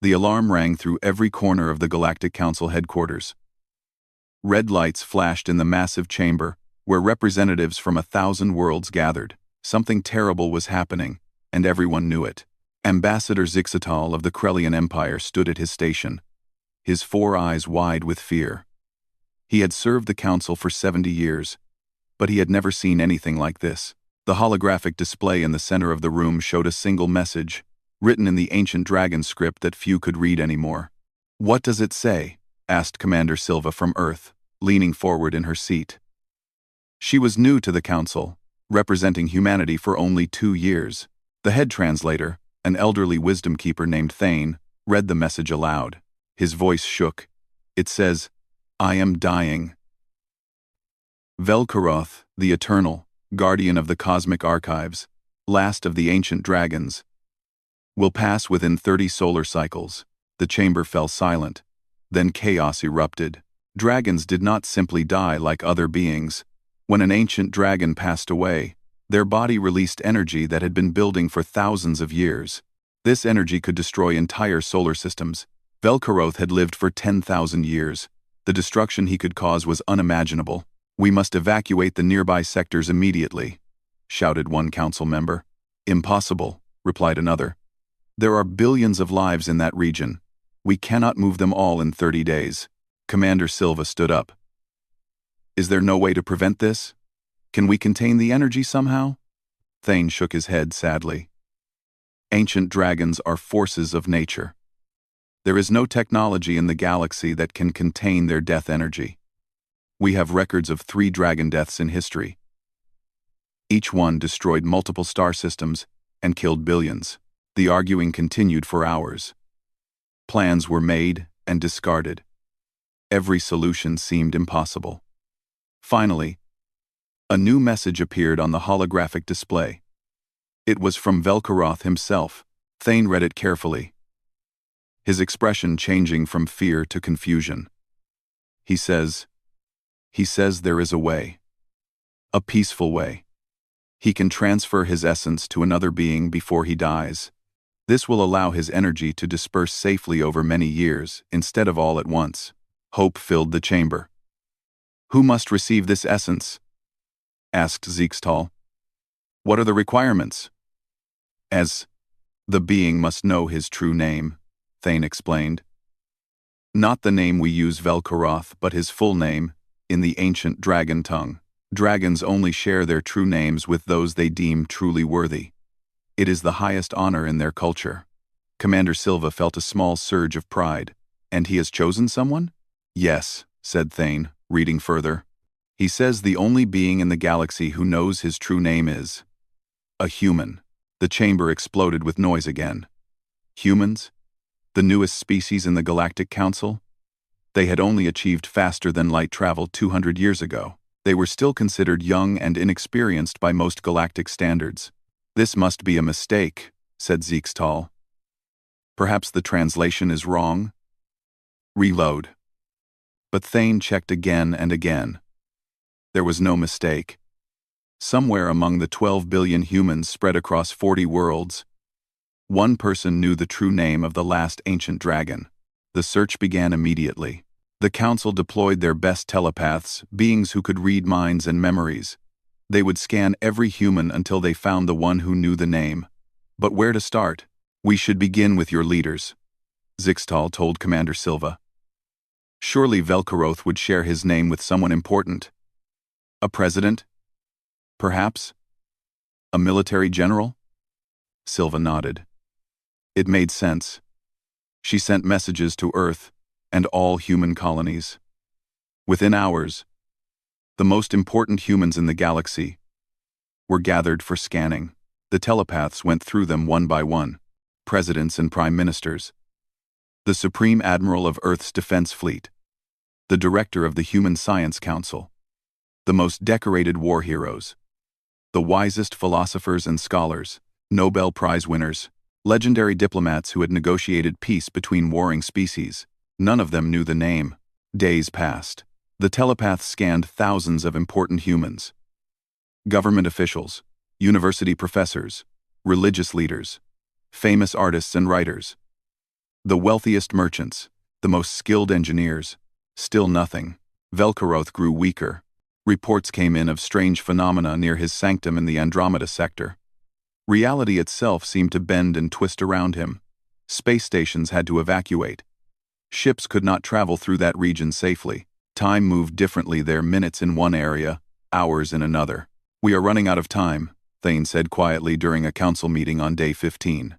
The alarm rang through every corner of the Galactic Council headquarters. Red lights flashed in the massive chamber, where representatives from 1,000 worlds gathered. Something terrible was happening, and everyone knew it. Ambassador Zixatal of the Krellian Empire stood at his station, his 4 eyes wide with fear. He had served the council for 70 years, but he had never seen anything like this. The holographic display in the center of the room showed a single message, written in the ancient dragon script that few could read anymore. "What does it say?" asked Commander Silva from Earth, leaning forward in her seat. She was new to the council, representing humanity for only 2 years. The head translator, an elderly wisdom keeper named Thane, read the message aloud. His voice shook. It says, "I am dying. Velkaroth, the Eternal, guardian of the cosmic archives, last of the ancient dragons, will pass within 30 solar cycles." The chamber fell silent. Then chaos erupted. Dragons did not simply die like other beings. When an ancient dragon passed away, their body released energy that had been building for thousands of years. This energy could destroy entire solar systems. Velkaroth had lived for 10,000 years. The destruction he could cause was unimaginable. "We must evacuate the nearby sectors immediately," shouted one council member. "Impossible," replied another. "There are billions of lives in that region. We cannot move them all in 30 days. Commander Silva stood up. "Is there no way to prevent this? Can we contain the energy somehow?" Thane shook his head sadly. "Ancient dragons are forces of nature. There is no technology in the galaxy that can contain their death energy. We have records of 3 dragon deaths in history. Each one destroyed multiple star systems and killed billions." The arguing continued for hours. Plans were made and discarded. Every solution seemed impossible. Finally, a new message appeared on the holographic display. It was from Velkaroth himself. Thane read it carefully, his expression changing from fear to confusion. He says there is a way. A peaceful way. He can transfer his essence to another being before he dies. This will allow his energy to disperse safely over many years, instead of all at once. Hope filled the chamber. "Who must receive this essence?" asked Zixatal. "What are the requirements?" "As the being must know his true name," Thane explained. "Not the name we use Velkaroth, but his full name, in the ancient dragon tongue. Dragons only share their true names with those they deem truly worthy. It is the highest honor in their culture." Commander Silva felt a small surge of pride. "And he has chosen someone?" "Yes," said Thane, reading further. "He says the only being in the galaxy who knows his true name is a human." The chamber exploded with noise again. Humans? The newest species in the Galactic Council? They had only achieved faster-than-light travel 200 years ago. They were still considered young and inexperienced by most galactic standards. "This must be a mistake," said Zixatal. "Perhaps the translation is wrong?" "Reload." But Thane checked again and again. There was no mistake. Somewhere among the 12 billion humans spread across 40 worlds, one person knew the true name of the last ancient dragon. The search began immediately. The council deployed their best telepaths, beings who could read minds and memories. They would scan every human until they found the one who knew the name. But where to start? "We should begin with your leaders," Zixatal told Commander Silva. "Surely Velkaroth would share his name with someone important. A president? Perhaps? A military general?" Silva nodded. It made sense. She sent messages to Earth and all human colonies. Within hours, the most important humans in the galaxy were gathered for scanning. The telepaths went through them one by one. Presidents and prime ministers, the Supreme Admiral of Earth's Defense Fleet, the Director of the Human Science Council, the most decorated war heroes, the wisest philosophers and scholars, Nobel Prize winners, legendary diplomats who had negotiated peace between warring species. None of them knew the name. Days passed. The telepaths scanned thousands of important humans. Government officials, university professors, religious leaders, famous artists and writers. The wealthiest merchants, the most skilled engineers, still nothing. Velkaroth grew weaker. Reports came in of strange phenomena near his sanctum in the Andromeda sector. Reality itself seemed to bend and twist around him. Space stations had to evacuate. Ships could not travel through that region safely. Time moved differently there, minutes in one area, hours in another. "We are running out of time," Thane said quietly during a council meeting on day 15.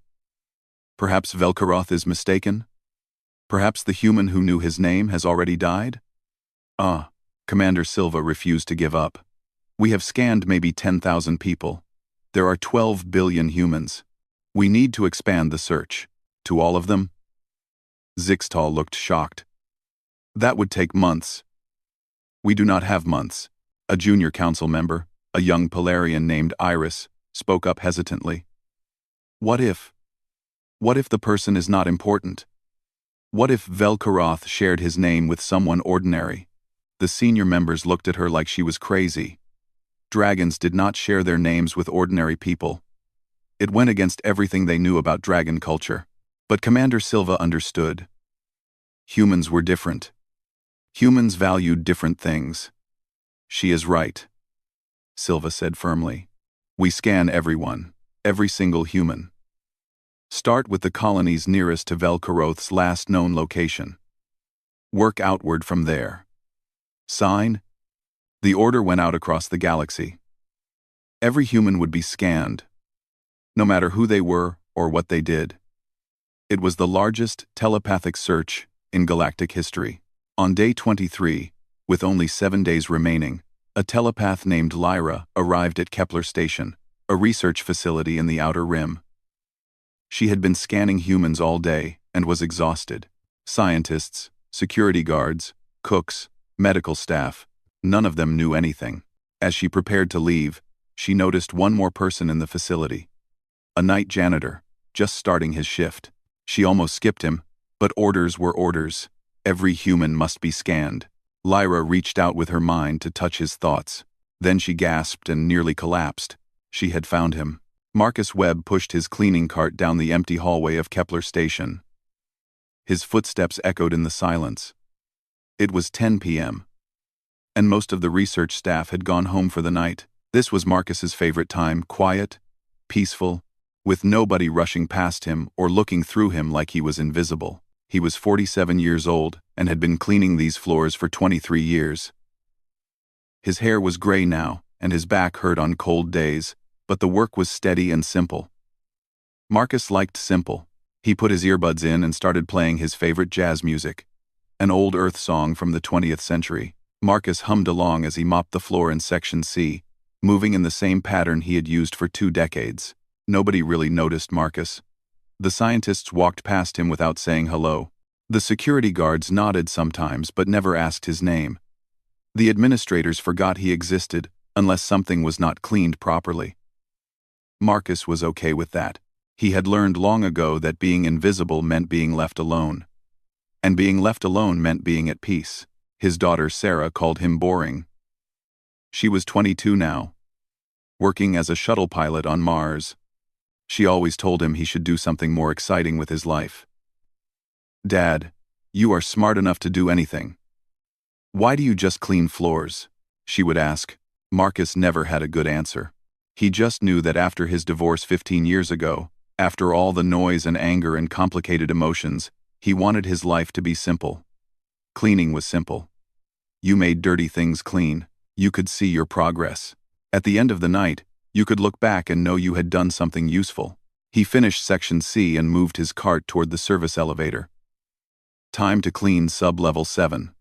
Perhaps Velkaroth is mistaken? Perhaps the human who knew his name has already died? Commander Silva refused to give up. "We have scanned maybe 10,000 people. There are 12 billion humans. We need to expand the search. To all of them?" Zixtal looked shocked. "That would take months." "We do not have months." A junior council member, a young Polarian named Iris, spoke up hesitantly. What if the person is not important? What if Velkaroth shared his name with someone ordinary? The senior members looked at her like she was crazy. Dragons did not share their names with ordinary people. It went against everything they knew about dragon culture. But Commander Silva understood. Humans were different. Humans valued different things. "She is right," Silva said firmly. "We scan everyone, every single human. Start with the colonies nearest to Velkaroth's last known location. Work outward from there. Sign?" The order went out across the galaxy. Every human would be scanned, no matter who they were or what they did. It was the largest telepathic search in galactic history. On day 23, with only 7 days remaining, a telepath named Lyra arrived at Kepler Station, a research facility in the Outer Rim. She had been scanning humans all day and was exhausted. Scientists, security guards, cooks, medical staff, none of them knew anything. As she prepared to leave, she noticed one more person in the facility. A night janitor, just starting his shift. She almost skipped him, but orders were orders. Every human must be scanned. Lyra reached out with her mind to touch his thoughts. Then she gasped and nearly collapsed. She had found him. Marcus Webb pushed his cleaning cart down the empty hallway of Kepler Station. His footsteps echoed in the silence. It was 10 p.m. and most of the research staff had gone home for the night. This was Marcus's favorite time, quiet, peaceful, with nobody rushing past him or looking through him like he was invisible. He was 47 years old and had been cleaning these floors for 23 years. His hair was gray now, and his back hurt on cold days, but the work was steady and simple. Marcus liked simple. He put his earbuds in and started playing his favorite jazz music, an old Earth song from the 20th century. Marcus hummed along as he mopped the floor in Section C, moving in the same pattern he had used for 2 decades. Nobody really noticed Marcus. The scientists walked past him without saying hello. The security guards nodded sometimes but never asked his name. The administrators forgot he existed unless something was not cleaned properly. Marcus was okay with that. He had learned long ago that being invisible meant being left alone. And being left alone meant being at peace. His daughter Sarah called him boring. She was 22 now, working as a shuttle pilot on Mars. She always told him he should do something more exciting with his life. "Dad, you are smart enough to do anything. Why do you just clean floors?" she would ask. Marcus never had a good answer. He just knew that after his divorce 15 years ago, after all the noise and anger and complicated emotions, he wanted his life to be simple. Cleaning was simple. You made dirty things clean. You could see your progress. At the end of the night, you could look back and know you had done something useful. He finished Section C and moved his cart toward the service elevator. Time to clean sub-level 7.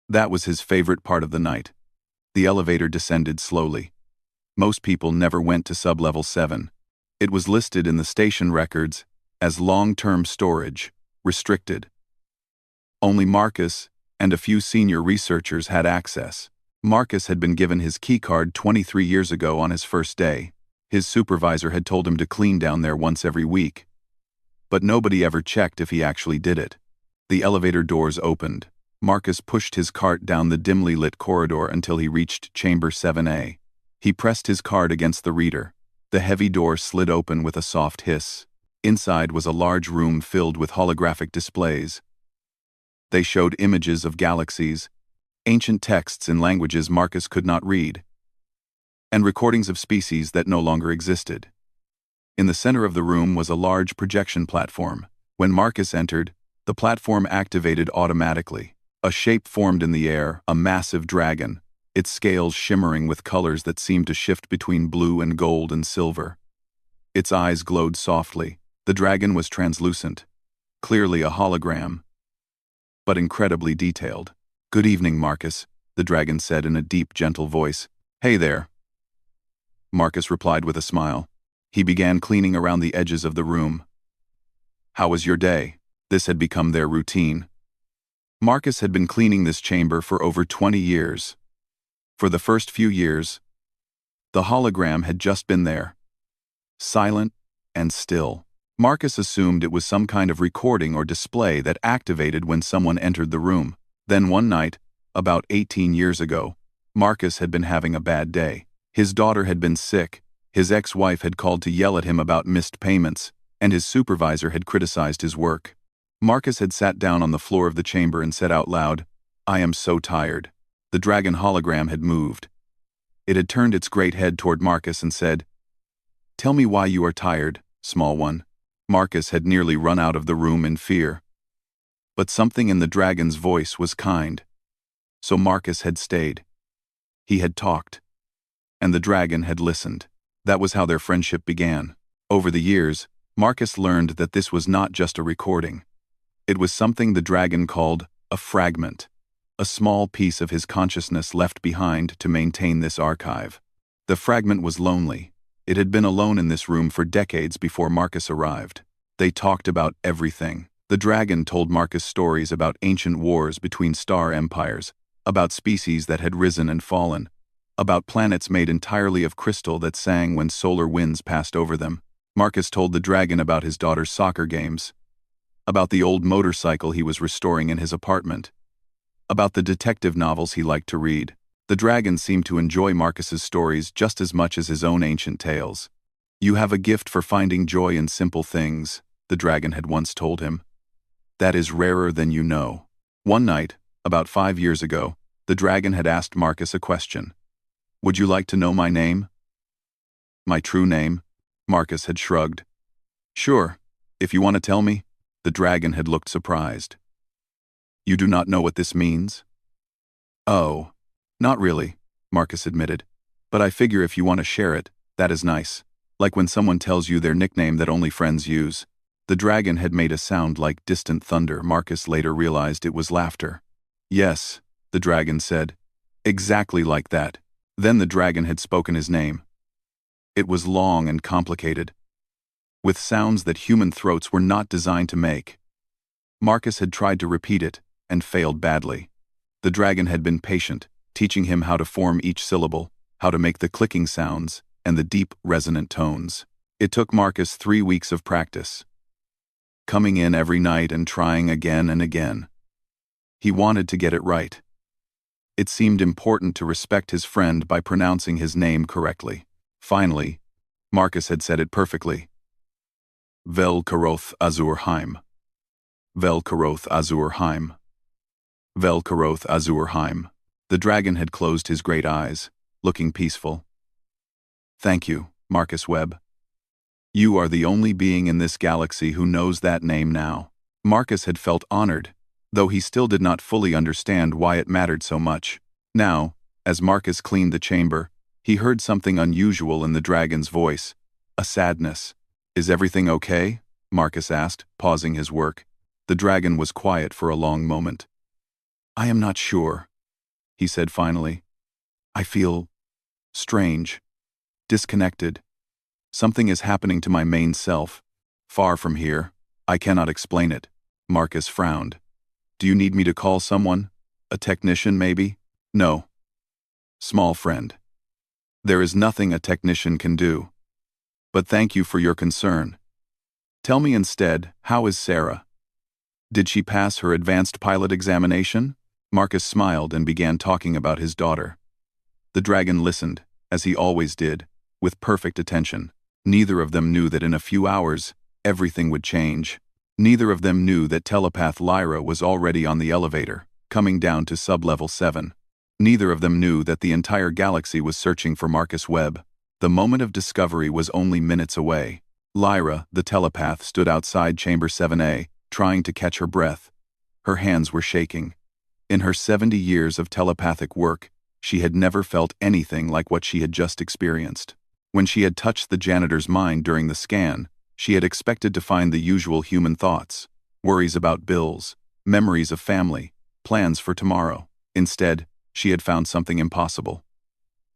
That was his favorite part of the night. The elevator descended slowly. Most people never went to sub-level 7. It was listed in the station records as long-term storage, restricted. Only Marcus and a few senior researchers had access. Marcus had been given his keycard 23 years ago on his first day. His supervisor had told him to clean down there once every week. But nobody ever checked if he actually did it. The elevator doors opened. Marcus pushed his cart down the dimly lit corridor until he reached Chamber 7A. He pressed his card against the reader. The heavy door slid open with a soft hiss. Inside was a large room filled with holographic displays. They showed images of galaxies, ancient texts in languages Marcus could not read, and recordings of species that no longer existed. In the center of the room was a large projection platform. When Marcus entered, the platform activated automatically. A shape formed in the air, a massive dragon, its scales shimmering with colors that seemed to shift between blue and gold and silver. Its eyes glowed softly. The dragon was translucent, clearly a hologram, but incredibly detailed. "Good evening, Marcus," the dragon said in a deep, gentle voice. "Hey there." Marcus replied with a smile. He began cleaning around the edges of the room. "How was your day?" This had become their routine. Marcus had been cleaning this chamber for over 20 years. For the first few years, the hologram had just been there, silent and still. Marcus assumed it was some kind of recording or display that activated when someone entered the room. Then one night, about 18 years ago, Marcus had been having a bad day. His daughter had been sick, his ex-wife had called to yell at him about missed payments, and his supervisor had criticized his work. Marcus had sat down on the floor of the chamber and said out loud, "I am so tired." The dragon hologram had moved. It had turned its great head toward Marcus and said, "Tell me why you are tired, small one." Marcus had nearly run out of the room in fear. But something in the dragon's voice was kind. So Marcus had stayed. He had talked. And the dragon had listened. That was how their friendship began. Over the years, Marcus learned that this was not just a recording. It was something the dragon called a fragment, a small piece of his consciousness left behind to maintain this archive. The fragment was lonely. It had been alone in this room for decades before Marcus arrived. They talked about everything. The dragon told Marcus stories about ancient wars between star empires, about species that had risen and fallen, about planets made entirely of crystal that sang when solar winds passed over them. Marcus told the dragon about his daughter's soccer games, about the old motorcycle he was restoring in his apartment, about the detective novels he liked to read. The dragon seemed to enjoy Marcus's stories just as much as his own ancient tales. "You have a gift for finding joy in simple things," the dragon had once told him. "That is rarer than you know." One night, about 5 years ago, the dragon had asked Marcus a question. "Would you like to know my name?" "My true name?" Marcus had shrugged. "Sure, if you want to tell me." The dragon had looked surprised. "You do not know what this means?" "Oh, not really," Marcus admitted. "But I figure if you want to share it, that is nice. Like when someone tells you their nickname that only friends use." The dragon had made a sound like distant thunder. Marcus later realized it was laughter. "Yes," the dragon said. "Exactly like that." Then the dragon had spoken his name. It was long and complicated, with sounds that human throats were not designed to make. Marcus had tried to repeat it, and failed badly. The dragon had been patient, teaching him how to form each syllable, how to make the clicking sounds, and the deep, resonant tones. It took Marcus 3 weeks of practice, coming in every night and trying again and again. He wanted to get it right. It seemed important to respect his friend by pronouncing his name correctly. Finally, Marcus had said it perfectly. Vel Karoth Azur Heim. Vel Karoth Azur Heim. Vel Karoth Azur Heim. The dragon had closed his great eyes, looking peaceful. "Thank you, Marcus Webb. You are the only being in this galaxy who knows that name now." Marcus had felt honored, though he still did not fully understand why it mattered so much. Now, as Marcus cleaned the chamber, he heard something unusual in the dragon's voice, a sadness. "Is everything okay?" Marcus asked, pausing his work. The dragon was quiet for a long moment. "I am not sure," he said finally. "I feel strange, disconnected. Something is happening to my main self, far from here. I cannot explain it." Marcus frowned. "Do you need me to call someone? A technician, maybe?" "No. Small friend. There is nothing a technician can do. But thank you for your concern. Tell me instead, how is Sarah? Did she pass her advanced pilot examination?" Marcus smiled and began talking about his daughter. The dragon listened, as he always did, with perfect attention. Neither of them knew that in a few hours, everything would change. Neither of them knew that telepath Lyra was already on the elevator, coming down to sub-level 7. Neither of them knew that the entire galaxy was searching for Marcus Webb. The moment of discovery was only minutes away. Lyra, the telepath, stood outside Chamber 7A, trying to catch her breath. Her hands were shaking. In her 70 years of telepathic work, she had never felt anything like what she had just experienced. When she had touched the janitor's mind during the scan, she had expected to find the usual human thoughts, worries about bills, memories of family, plans for tomorrow. Instead, she had found something impossible.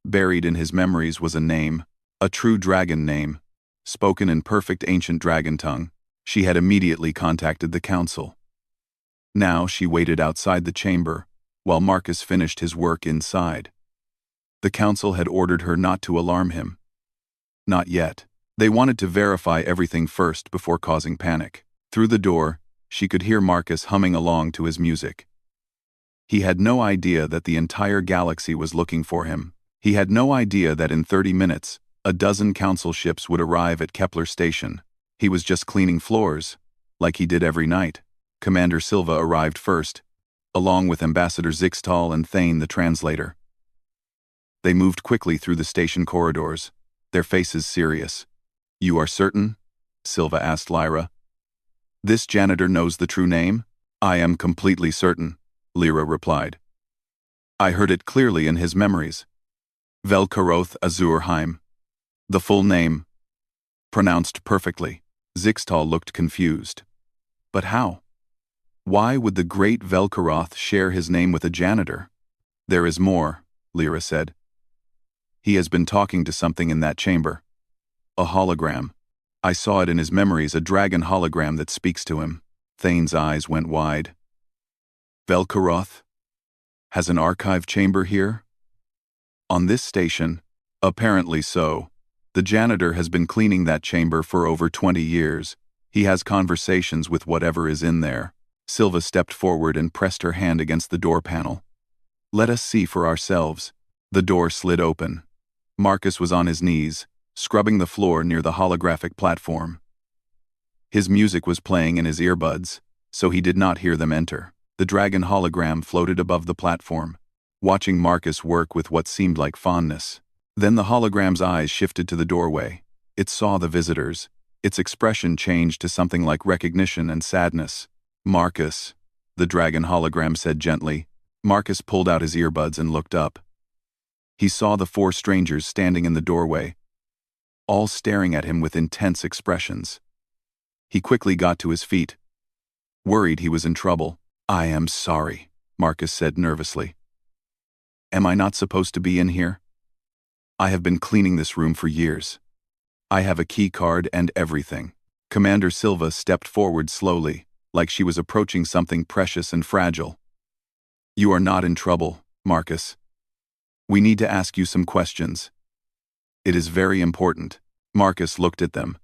Buried in his memories was a name, a true dragon name, spoken in perfect ancient dragon tongue. She had immediately contacted the council. Now she waited outside the chamber, while Marcus finished his work inside. The council had ordered her not to alarm him. Not yet. They wanted to verify everything first before causing panic. Through the door, she could hear Marcus humming along to his music. He had no idea that the entire galaxy was looking for him. He had no idea that in 30 minutes, a dozen council ships would arrive at Kepler Station. He was just cleaning floors, like he did every night. Commander Silva arrived first, along with Ambassador Zixtal and Thane the translator. They moved quickly through the station corridors, their faces serious. "You are certain?" Silva asked Lyra. "This janitor knows the true name?" "I am completely certain," Lyra replied. "I heard it clearly in his memories. Velkaroth Azurheim. The full name. Pronounced perfectly." Zixtal looked confused. But how? Why would the great Velkaroth share his name with a janitor? "There is more," Lyra said. "He has been talking to something in that chamber. A hologram. I saw it in his memories, a dragon hologram that speaks to him." Thane's eyes went wide. "Velkaroth? Has an archive chamber here?" "On this station?" "Apparently so. The janitor has been cleaning that chamber for over 20 years. He has conversations with whatever is in there." Silva stepped forward and pressed her hand against the door panel. "Let us see for ourselves." The door slid open. Marcus was on his knees, scrubbing the floor near the holographic platform. His music was playing in his earbuds, so he did not hear them enter. The dragon hologram floated above the platform, watching Marcus work with what seemed like fondness. Then the hologram's eyes shifted to the doorway. It saw the visitors. Its expression changed to something like recognition and sadness. "Marcus," the dragon hologram said gently. Marcus pulled out his earbuds and looked up. He saw the 4 strangers standing in the doorway, all staring at him with intense expressions. He quickly got to his feet, worried he was in trouble. "I am sorry," Marcus said nervously. "Am I not supposed to be in here? I have been cleaning this room for years. I have a key card and everything." Commander Silva stepped forward slowly, like she was approaching something precious and fragile. "You are not in trouble, Marcus. We need to ask you some questions. It is very important." Marcus looked at them,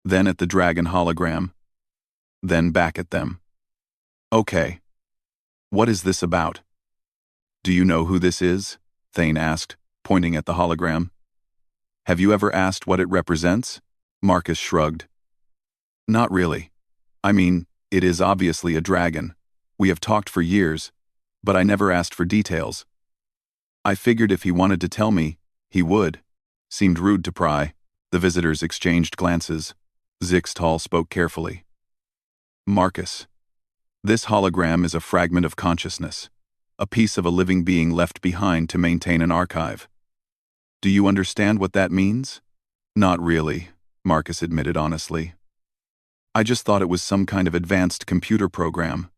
then at the dragon hologram, then back at them. "Okay. What is this about?" "Do you know who this is?" Thane asked, pointing at the hologram. "Have you ever asked what it represents?" Marcus shrugged. "Not really. I mean, it is obviously a dragon. We have talked for years, but I never asked for details. I figured if he wanted to tell me, he would." Seemed rude to pry. The visitors exchanged glances. Zixtal spoke carefully. "Marcus, this hologram is a fragment of consciousness, a piece of a living being left behind to maintain an archive. Do you understand what that means?" "Not really," Marcus admitted honestly. "I just thought it was some kind of advanced computer program.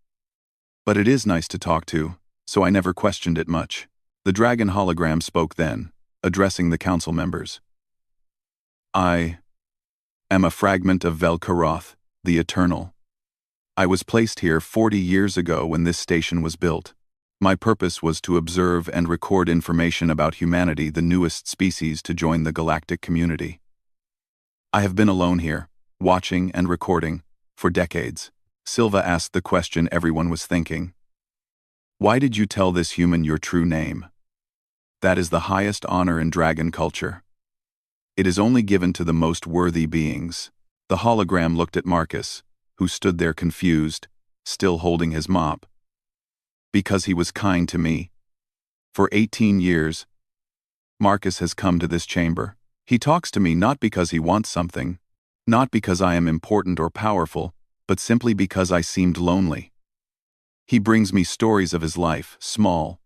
But it is nice to talk to, so I never questioned it much." The dragon hologram spoke then, addressing the council members. "I am a fragment of Velkaroth, the Eternal. I was placed here 40 years ago when this station was built. My purpose was to observe and record information about humanity, the newest species to join the galactic community. I have been alone here, watching and recording, for decades." Silva asked the question everyone was thinking. "Why did you tell this human your true name? That is the highest honor in dragon culture. It is only given to the most worthy beings. The hologram looked at Marcus, who stood there confused, still holding his mop. Because he was kind to me. For 18 years, Marcus has come to this chamber. He talks to me not because he wants something, not because I am important or powerful, but simply because I seemed lonely. He brings me stories of his life, small,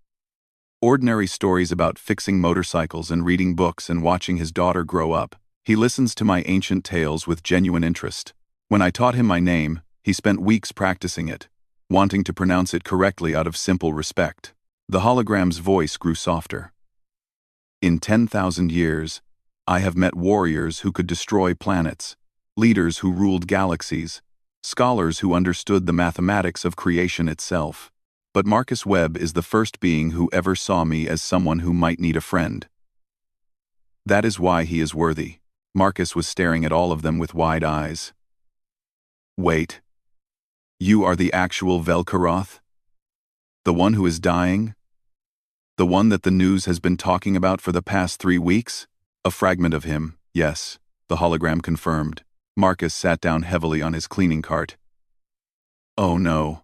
ordinary stories about fixing motorcycles and reading books and watching his daughter grow up. He listens to my ancient tales with genuine interest. When I taught him my name, he spent weeks practicing it, wanting to pronounce it correctly out of simple respect. The hologram's voice grew softer. In 10,000 years, I have met warriors who could destroy planets, leaders who ruled galaxies, scholars who understood the mathematics of creation itself. But Marcus Webb is the first being who ever saw me as someone who might need a friend. That is why he is worthy. Marcus was staring at all of them with wide eyes. Wait. You are the actual Velkaroth? The one who is dying? The one that the news has been talking about for the past 3 weeks? A fragment of him, yes, the hologram confirmed. Marcus sat down heavily on his cleaning cart. Oh no.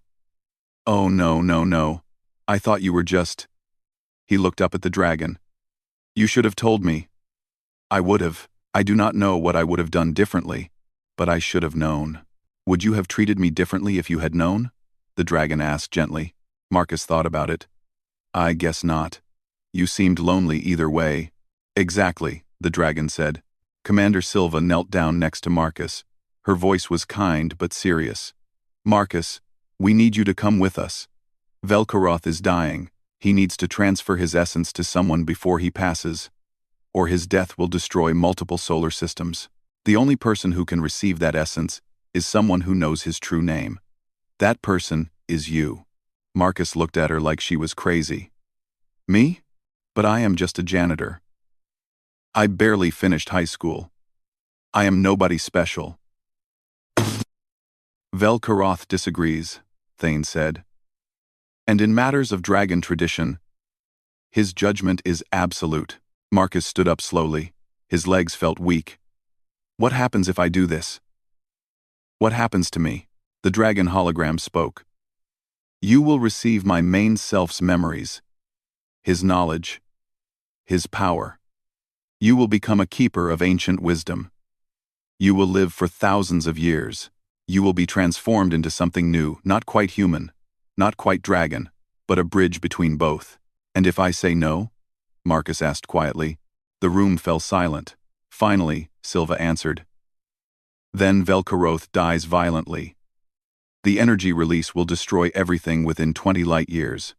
Oh no, no, no. I thought you were just... He looked up at the dragon. You should have told me. I would have. I do not know what I would have done differently, but I should have known. Would you have treated me differently if you had known? The dragon asked gently. Marcus thought about it. I guess not. You seemed lonely either way. Exactly, the dragon said. Commander Silva knelt down next to Marcus. Her voice was kind but serious. Marcus, we need you to come with us. Velkaroth is dying. He needs to transfer his essence to someone before he passes, or his death will destroy multiple solar systems. The only person who can receive that essence is someone who knows his true name. That person is you. Marcus looked at her like she was crazy. Me? But I am just a janitor. I barely finished high school. I am nobody special. Velkaroth disagrees, Thane said. And in matters of dragon tradition, his judgment is absolute. Marcus stood up slowly. His legs felt weak. What happens if I do this? What happens to me? The dragon hologram spoke. You will receive my main self's memories, his knowledge, his power. You will become a keeper of ancient wisdom. You will live for thousands of years. You will be transformed into something new, not quite human, not quite dragon, but a bridge between both. And if I say no? Marcus asked quietly. The room fell silent. Finally, Silva answered. Then Velkaroth dies violently. The energy release will destroy everything within 20 light years.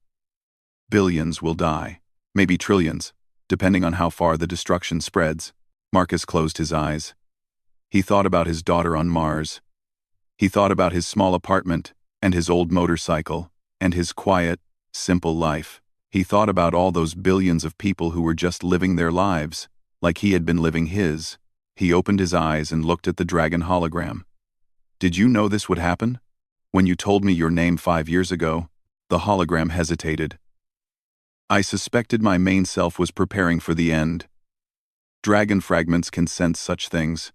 Billions will die, maybe trillions, depending on how far the destruction spreads. Marcus closed his eyes. He thought about his daughter on Mars. He thought about his small apartment, and his old motorcycle, and his quiet, simple life. He thought about all those billions of people who were just living their lives, like he had been living his. He opened his eyes and looked at the dragon hologram. Did you know this would happen? When you told me your name 5 years ago, the hologram hesitated. I suspected my main self was preparing for the end. Dragon fragments can sense such things.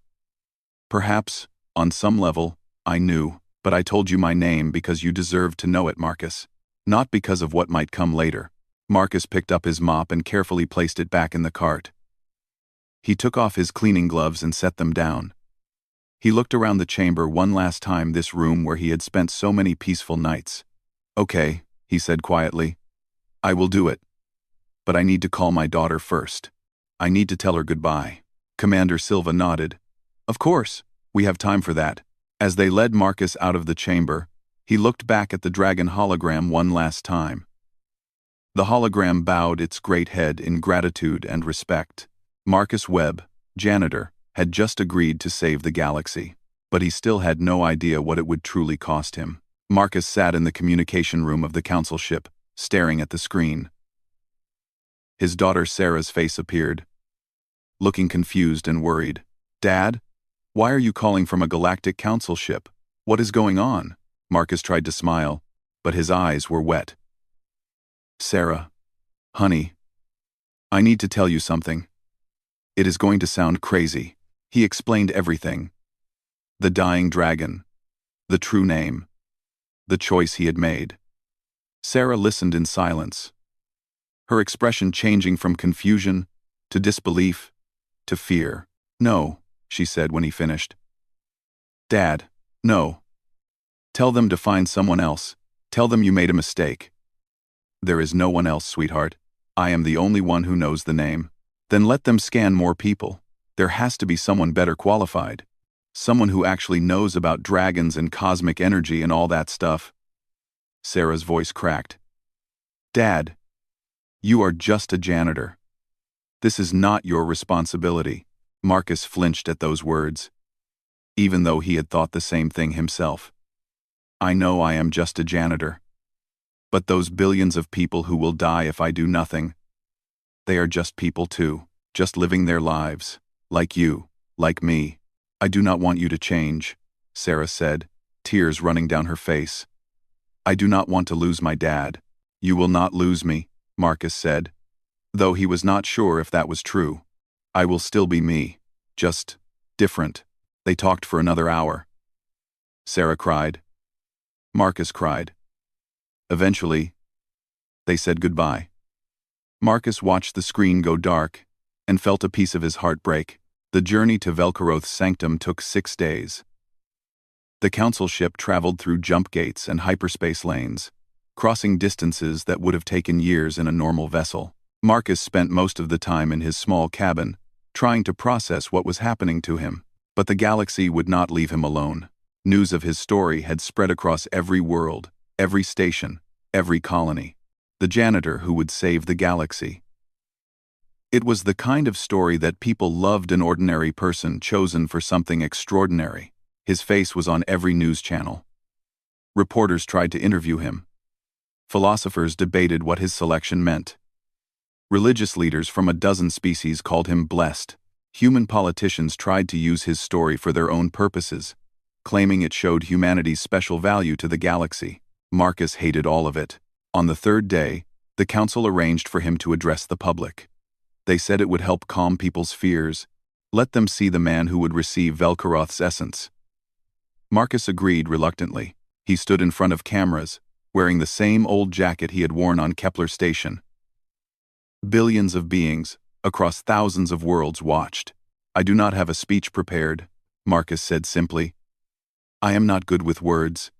Perhaps, on some level, I knew, but I told you my name because you deserved to know it, Marcus. Not because of what might come later. Marcus picked up his mop and carefully placed it back in the cart. He took off his cleaning gloves and set them down. He looked around the chamber one last time, this room where he had spent so many peaceful nights. Okay, he said quietly. I will do it. But I need to call my daughter first. I need to tell her goodbye. Commander Silva nodded. Of course, we have time for that. As they led Marcus out of the chamber, he looked back at the dragon hologram one last time. The hologram bowed its great head in gratitude and respect. Marcus Webb, janitor, had just agreed to save the galaxy, but he still had no idea what it would truly cost him. Marcus sat in the communication room of the council ship, staring at the screen. His daughter Sarah's face appeared, looking confused and worried. Dad? Why are you calling from a galactic council ship? What is going on? Marcus tried to smile, but his eyes were wet. Sarah, honey, I need to tell you something. It is going to sound crazy. He explained everything. The dying dragon. The true name. The choice he had made. Sarah listened in silence, her expression changing from confusion to disbelief to fear. "No," she said when he finished. "Dad, no. Tell them to find someone else. Tell them you made a mistake." "There is no one else, sweetheart. I am the only one who knows the name." "Then let them scan more people. There has to be someone better qualified. Someone who actually knows about dragons and cosmic energy and all that stuff." Sarah's voice cracked. "Dad, you are just a janitor. This is not your responsibility." Marcus flinched at those words, even though he had thought the same thing himself. "I know I am just a janitor. But those billions of people who will die if I do nothing, they are just people too, just living their lives, like you, like me." "I do not want you to change," Sarah said, tears running down her face. "I do not want to lose my dad." "You will not lose me," Marcus said, though he was not sure if that was true. "I will still be me, just different." They talked for another hour. Sarah cried. Marcus cried. Eventually, they said goodbye. Marcus watched the screen go dark and felt a piece of his heart break. The journey to Velkaroth's sanctum took 6 days. The council ship traveled through jump gates and hyperspace lanes, crossing distances that would have taken years in a normal vessel. Marcus spent most of the time in his small cabin, trying to process what was happening to him. But the galaxy would not leave him alone. News of his story had spread across every world, every station, every colony. The janitor who would save the galaxy. It was the kind of story that people loved, an ordinary person chosen for something extraordinary. His face was on every news channel. Reporters tried to interview him. Philosophers debated what his selection meant. Religious leaders from a dozen species called him blessed. Human politicians tried to use his story for their own purposes, claiming it showed humanity's special value to the galaxy. Marcus hated all of it. On the 3rd day, the council arranged for him to address the public. They said it would help calm people's fears, let them see the man who would receive Velkaroth's essence. Marcus agreed reluctantly. He stood in front of cameras, wearing the same old jacket he had worn on Kepler Station. Billions of beings, across thousands of worlds, watched. "I do not have a speech prepared," Marcus said simply. "I am not good with words.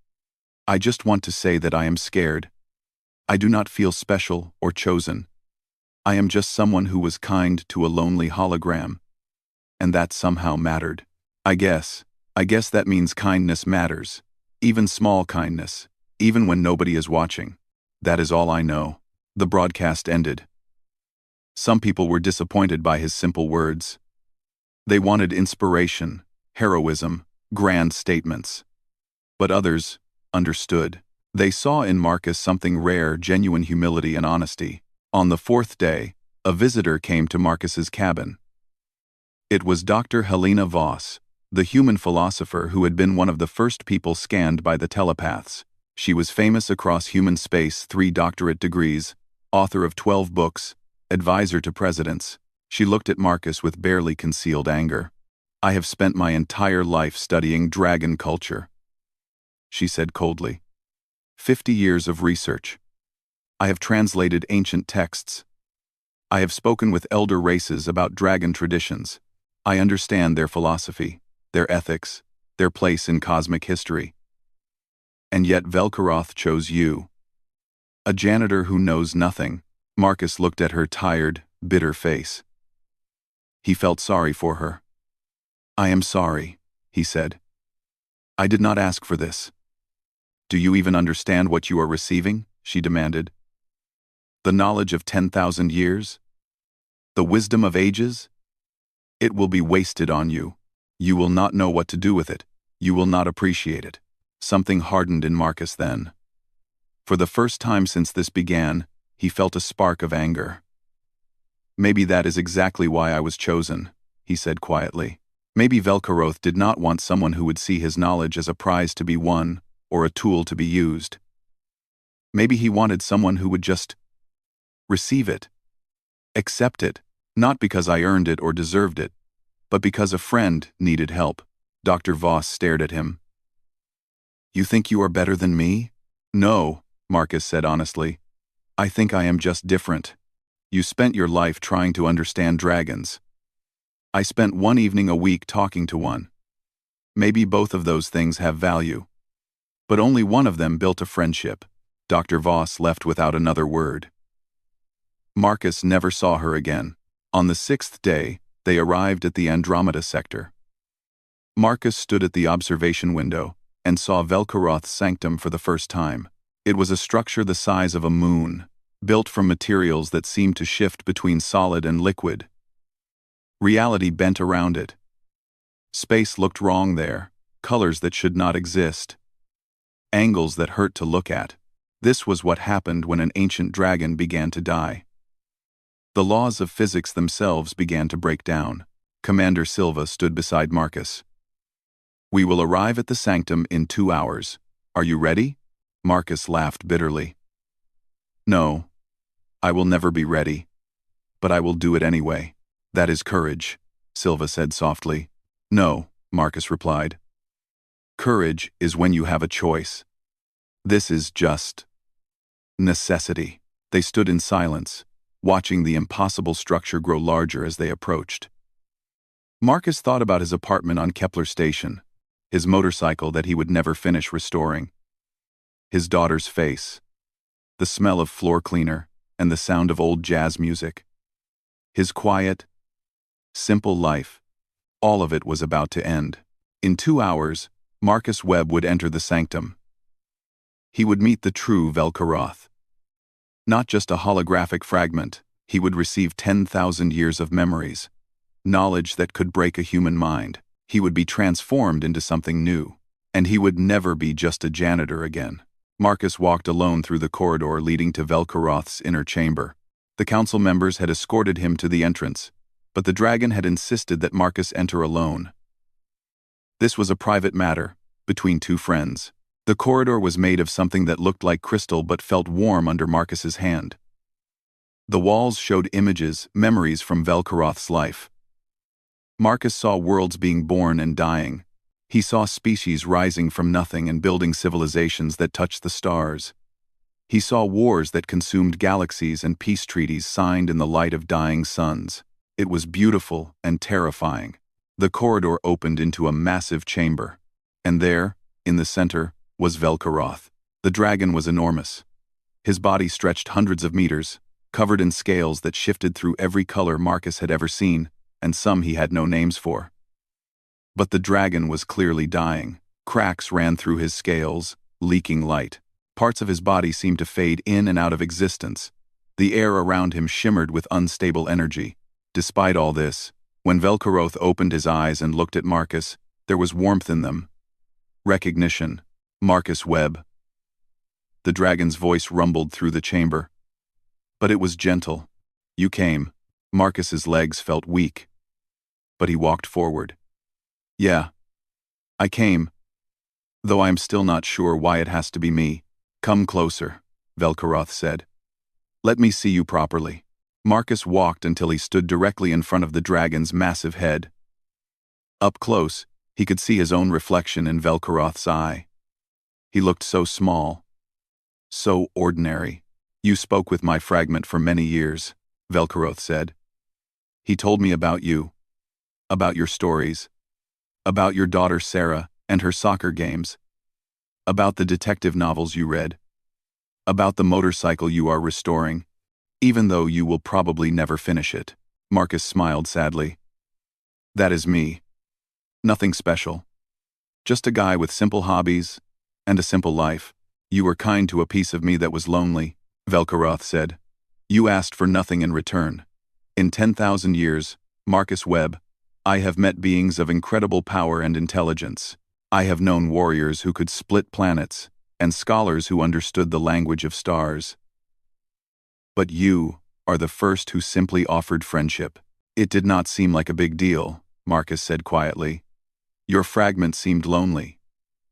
I just want to say that I am scared. I do not feel special or chosen. I am just someone who was kind to a lonely hologram. And that somehow mattered. I guess that means kindness matters. Even small kindness, even when nobody is watching. That is all I know." The broadcast ended. Some people were disappointed by his simple words. They wanted inspiration, heroism, grand statements. But others understood. They saw in Marcus something rare, genuine humility and honesty. On the 4th day, a visitor came to Marcus's cabin. It was Dr. Helena Voss, the human philosopher who had been one of the first people scanned by the telepaths. She was famous across human space, 3 doctorate degrees, author of 12 books, advisor to presidents. She looked at Marcus with barely concealed anger. "I have spent my entire life studying dragon culture," she said coldly. 50 years of research. I have translated ancient texts. I have spoken with elder races about dragon traditions. I understand their philosophy, their ethics, their place in cosmic history. And yet Velkaroth chose you. A janitor who knows nothing." Marcus looked at her tired, bitter face. He felt sorry for her. "I am sorry," he said. "I did not ask for this." "Do you even understand what you are receiving?" she demanded. "The knowledge of 10,000 years? The wisdom of ages? It will be wasted on you. You will not know what to do with it. You will not appreciate it." Something hardened in Marcus then. For the first time since this began, he felt a spark of anger. "Maybe that is exactly why I was chosen," he said quietly. Maybe Velkaroth did not want someone who would see his knowledge as a prize to be won or a tool to be used. Maybe he wanted someone who would just receive it, accept it, not because I earned it or deserved it, but because a friend needed help. Dr. Voss stared at him. You think you are better than me? No, Marcus said honestly. I think I am just different. You spent your life trying to understand dragons. I spent one evening a week talking to one. Maybe both of those things have value. But only one of them built a friendship. Dr. Voss left without another word. Marcus never saw her again. On the 6th day, they arrived at the Andromeda sector. Marcus stood at the observation window and saw Velkaroth's sanctum for the first time. It was a structure the size of a moon, built from materials that seemed to shift between solid and liquid. Reality bent around it. Space looked wrong there, colors that should not exist. Angles that hurt to look at. This was what happened when an ancient dragon began to die. The laws of physics themselves began to break down. Commander Silva stood beside Marcus. We will arrive at the sanctum in 2 hours. Are you ready? Marcus laughed bitterly. No, I will never be ready. But I will do it anyway. That is courage, Silva said softly. No, Marcus replied. Courage is when you have a choice. This is just necessity. They stood in silence, watching the impossible structure grow larger as they approached. Marcus thought about his apartment on Kepler Station, his motorcycle that he would never finish restoring, his daughter's face, the smell of floor cleaner, and the sound of old jazz music. His quiet, simple life, all of it was about to end. In 2 hours, Marcus Webb would enter the sanctum. He would meet the true Velkaroth. Not just a holographic fragment, he would receive 10,000 years of memories, knowledge that could break a human mind. He would be transformed into something new, and he would never be just a janitor again. Marcus walked alone through the corridor leading to Velkaroth's inner chamber. The council members had escorted him to the entrance, but the dragon had insisted that Marcus enter alone. This was a private matter, between two friends. The corridor was made of something that looked like crystal but felt warm under Marcus's hand. The walls showed images, memories from Velkaroth's life. Marcus saw worlds being born and dying. He saw species rising from nothing and building civilizations that touched the stars. He saw wars that consumed galaxies and peace treaties signed in the light of dying suns. It was beautiful and terrifying. The corridor opened into a massive chamber. And there, in the center, was Velkaroth. The dragon was enormous. His body stretched hundreds of meters, covered in scales that shifted through every color Marcus had ever seen, and some he had no names for. But the dragon was clearly dying. Cracks ran through his scales, leaking light. Parts of his body seemed to fade in and out of existence. The air around him shimmered with unstable energy. Despite all this, when Velkaroth opened his eyes and looked at Marcus, there was warmth in them. Recognition. Marcus Webb. The dragon's voice rumbled through the chamber. But it was gentle. You came. Marcus's legs felt weak. But he walked forward. Yeah. I came. Though I am still not sure why it has to be me. Come closer, Velkaroth said. Let me see you properly. Marcus walked until he stood directly in front of the dragon's massive head. Up close, he could see his own reflection in Velkaroth's eye. He looked so small. So ordinary. You spoke with my fragment for many years, Velkaroth said. He told me about you. About your stories. About your daughter Sarah and her soccer games. About the detective novels you read. About the motorcycle you are restoring, even though you will probably never finish it. Marcus smiled sadly. That is me. Nothing special. Just a guy with simple hobbies and a simple life. You were kind to a piece of me that was lonely, Velkaroth said. You asked for nothing in return. In 10,000 years, Marcus Webb, I have met beings of incredible power and intelligence. I have known warriors who could split planets, and scholars who understood the language of stars. But you are the first who simply offered friendship. It did not seem like a big deal, Marcus said quietly. Your fragment seemed lonely.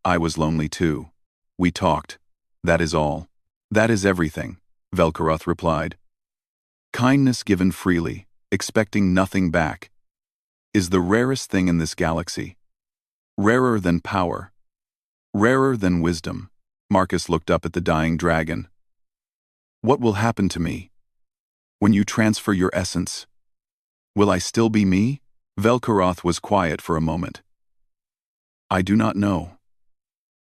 I was lonely too. We talked. That is all. That is everything, Velkaroth replied. Kindness given freely, expecting nothing back, is the rarest thing in this galaxy. Rarer than power. Rarer than wisdom. Marcus looked up at the dying dragon. What will happen to me? When you transfer your essence, will I still be me? Velkaroth was quiet for a moment. I do not know.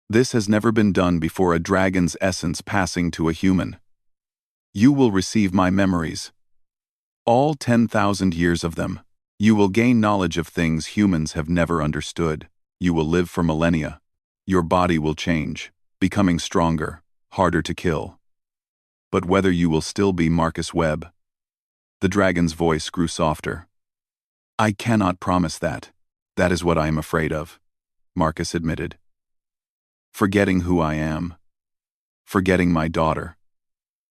This has never been done before, a dragon's essence passing to a human. You will receive my memories. All 10,000 years of them. You will gain knowledge of things humans have never understood. You will live for millennia. Your body will change, becoming stronger, harder to kill. But whether you will still be Marcus Webb. The dragon's voice grew softer. I cannot promise that. That is what I am afraid of, Marcus admitted. Forgetting who I am. Forgetting my daughter.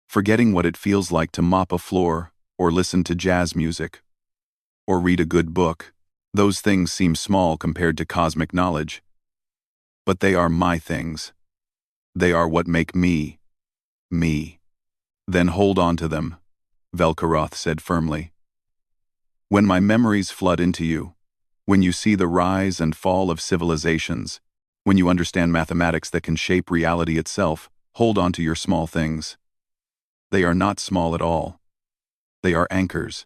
Forgetting what it feels like to mop a floor, or listen to jazz music, or read a good book. Those things seem small compared to cosmic knowledge. But they are my things. They are what make me, me. Then hold on to them, Velkaroth said firmly. When my memories flood into you, when you see the rise and fall of civilizations, when you understand mathematics that can shape reality itself, hold on to your small things. They are not small at all. They are anchors.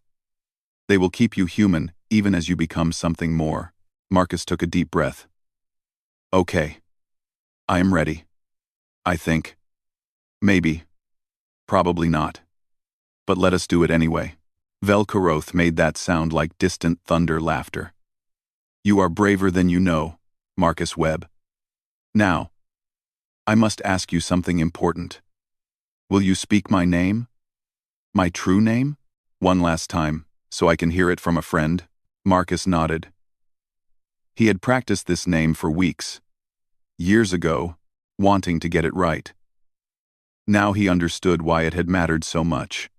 They will keep you human even as you become something more. Marcus took a deep breath. Okay. I am ready. I think. Maybe. Probably not. But let us do it anyway. Velkaroth made that sound like distant thunder laughter. You are braver than you know, Marcus Webb. Now, I must ask you something important. Will you speak my name? My true name? One last time, so I can hear it from a friend. Marcus nodded. He had practiced this name for weeks. Years ago, wanting to get it right. Now he understood why it had mattered so much.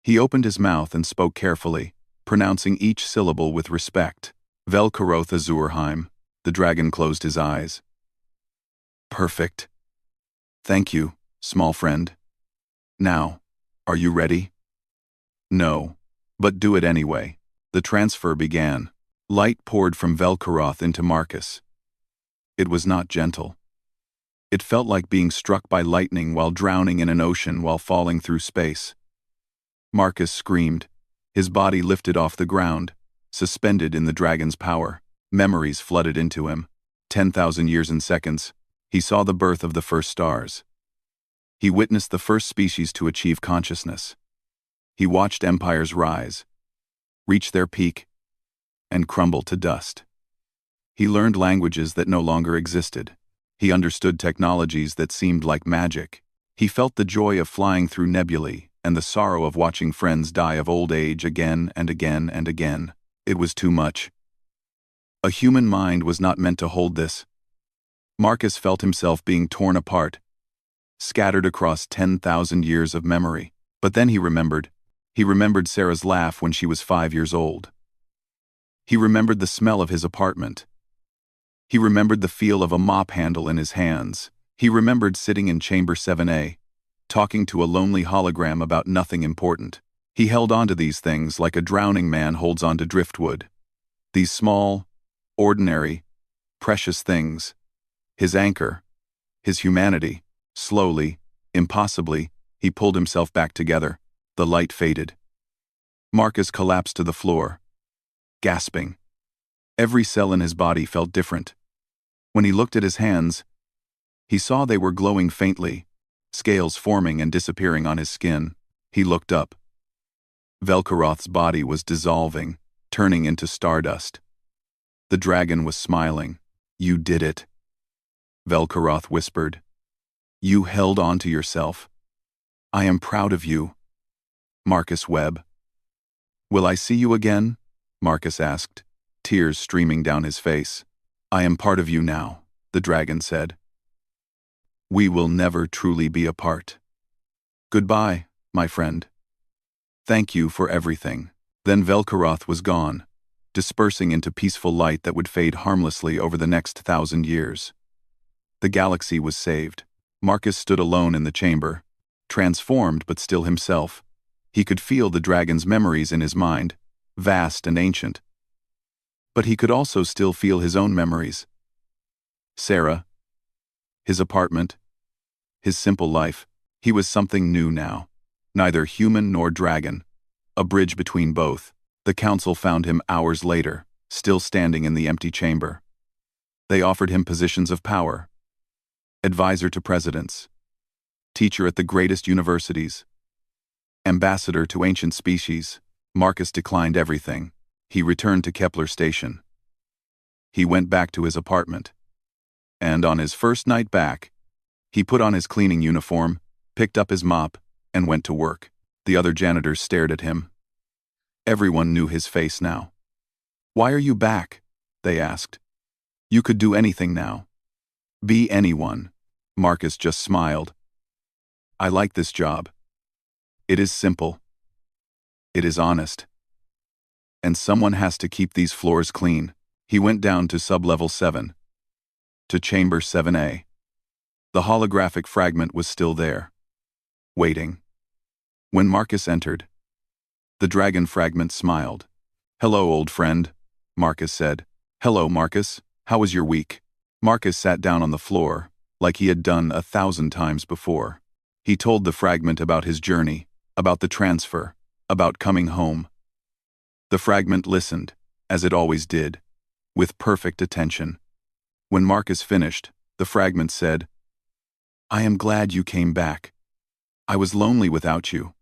He opened his mouth and spoke carefully, pronouncing each syllable with respect. Velkaroth Azurheim. The dragon closed his eyes. Perfect. Thank you, small friend. Now, are you ready? No, but do it anyway. The transfer began. Light poured from Velkaroth into Marcus. It was not gentle. It felt like being struck by lightning while drowning in an ocean while falling through space. Marcus screamed. His body lifted off the ground, suspended in the dragon's power. Memories flooded into him. 10,000 years in seconds. He saw the birth of the first stars. He witnessed the first species to achieve consciousness. He watched empires rise, reach their peak, and crumble to dust. He learned languages that no longer existed. He understood technologies that seemed like magic. He felt the joy of flying through nebulae and the sorrow of watching friends die of old age again and again and again. It was too much. A human mind was not meant to hold this. Marcus felt himself being torn apart, scattered across 10,000 years of memory. But then he remembered. He remembered Sarah's laugh when she was 5 years old. He remembered the smell of his apartment. He remembered the feel of a mop handle in his hands. He remembered sitting in Chamber 7A, talking to a lonely hologram about nothing important. He held on to these things like a drowning man holds on to driftwood. These small, ordinary, precious things. His anchor, his humanity. Slowly, impossibly, he pulled himself back together. The light faded. Marcus collapsed to the floor, gasping. Every cell in his body felt different. When he looked at his hands, he saw they were glowing faintly, scales forming and disappearing on his skin. He looked up. Velkaroth's body was dissolving, turning into stardust. The dragon was smiling. You did it, Velkaroth whispered. You held on to yourself. I am proud of you, Marcus Webb. Will I see you again? Marcus asked, tears streaming down his face. I am part of you now, the dragon said. We will never truly be apart. Goodbye, my friend. Thank you for everything. Then Velkaroth was gone, dispersing into peaceful light that would fade harmlessly over the next 1,000 years. The galaxy was saved. Marcus stood alone in the chamber, transformed but still himself. He could feel the dragon's memories in his mind, vast and ancient. But he could also still feel his own memories. Sarah, his apartment, his simple life. He was something new now. Neither human nor dragon. A bridge between both. The council found him hours later, still standing in the empty chamber. They offered him positions of power. Advisor to presidents. Teacher at the greatest universities. Ambassador to ancient species. Marcus declined everything. He returned to Kepler Station. He went back to his apartment. And on his first night back, he put on his cleaning uniform, picked up his mop, and went to work. The other janitors stared at him. Everyone knew his face now. "Why are you back?" they asked. "You could do anything now. Be anyone." Marcus just smiled. "I like this job. It is simple. It is honest. And someone has to keep these floors clean." He went down to sub-level 7. To chamber 7A. The holographic fragment was still there. Waiting. When Marcus entered, the dragon fragment smiled. "Hello, old friend," Marcus said. "Hello, Marcus. How was your week?" Marcus sat down on the floor, like he had done 1,000 times before. He told the fragment about his journey, about the transfer, about coming home. The fragment listened, as it always did, with perfect attention. When Marcus finished, the fragment said, "I am glad you came back. I was lonely without you."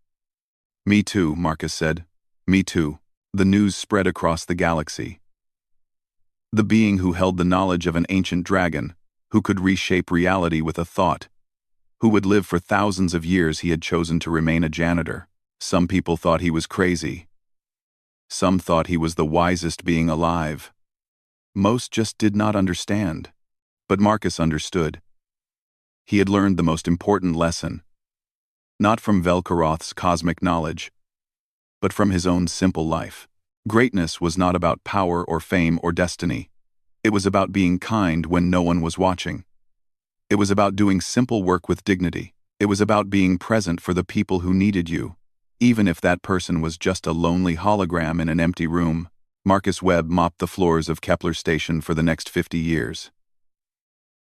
"Me too," Marcus said. "Me too." The news spread across the galaxy. The being who held the knowledge of an ancient dragon, who could reshape reality with a thought, who would live for thousands of years, he had chosen to remain a janitor. Some people thought he was crazy. Some thought he was the wisest being alive. Most just did not understand. But Marcus understood. He had learned the most important lesson. Not from Velkaroth's cosmic knowledge, but from his own simple life. Greatness was not about power or fame or destiny. It was about being kind when no one was watching. It was about doing simple work with dignity. It was about being present for the people who needed you, even if that person was just a lonely hologram in an empty room. Marcus Webb mopped the floors of Kepler Station for the next 50 years.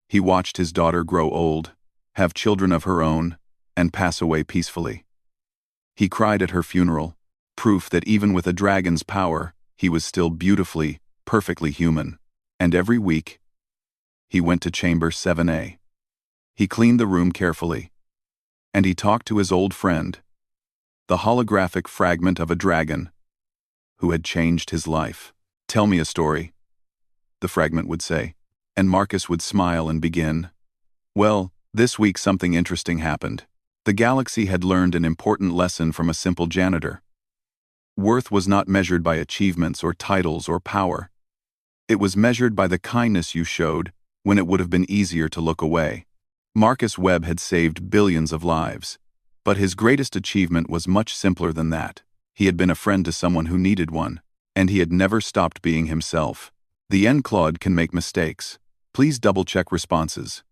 He watched his daughter grow old, have children of her own, and pass away peacefully. He cried at her funeral, proof that even with a dragon's power, he was still beautifully, perfectly human. And every week, he went to chamber 7A. He cleaned the room carefully. And he talked to his old friend, the holographic fragment of a dragon, who had changed his life. "Tell me a story," the fragment would say. And Marcus would smile and begin. "Well, this week something interesting happened. The galaxy had learned an important lesson from a simple janitor. Worth was not measured by achievements or titles or power. It was measured by the kindness you showed when it would have been easier to look away." Marcus Webb had saved billions of lives, but his greatest achievement was much simpler than that. He had been a friend to someone who needed one, and he had never stopped being himself. The N Claude can make mistakes. Please double-check responses.